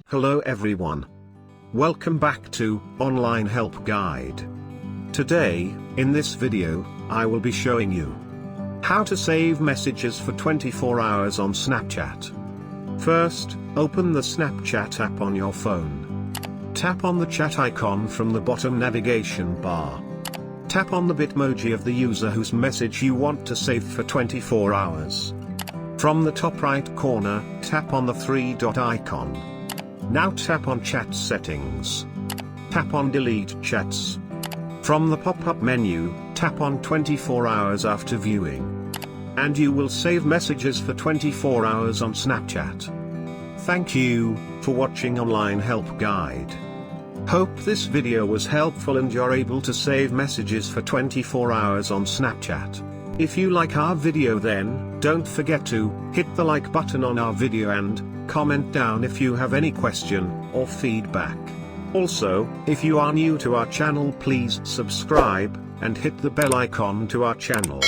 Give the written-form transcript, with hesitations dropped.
Hello everyone. Welcome back to Online Help Guide. Today, in this video, I will be showing you how to save messages for 24 hours on Snapchat. First, open the Snapchat app on your phone. Tap on the chat icon from the bottom navigation bar. Tap on the Bitmoji of the user whose message you want to save for 24 hours. From the top right corner, tap on the three-dot icon. Now tap on Chat Settings. Tap on Delete Chats. From the pop-up menu, tap on 24 hours after viewing. And you will save messages for 24 hours on Snapchat. Thank you for watching Online Help Guide. Hope this video was helpful and you're able to save messages for 24 hours on Snapchat. If you like our video, then don't forget to hit the like button on our video and comment down if you have any question or feedback. Also, if you are new to our channel, please subscribe and hit the bell icon to our channel.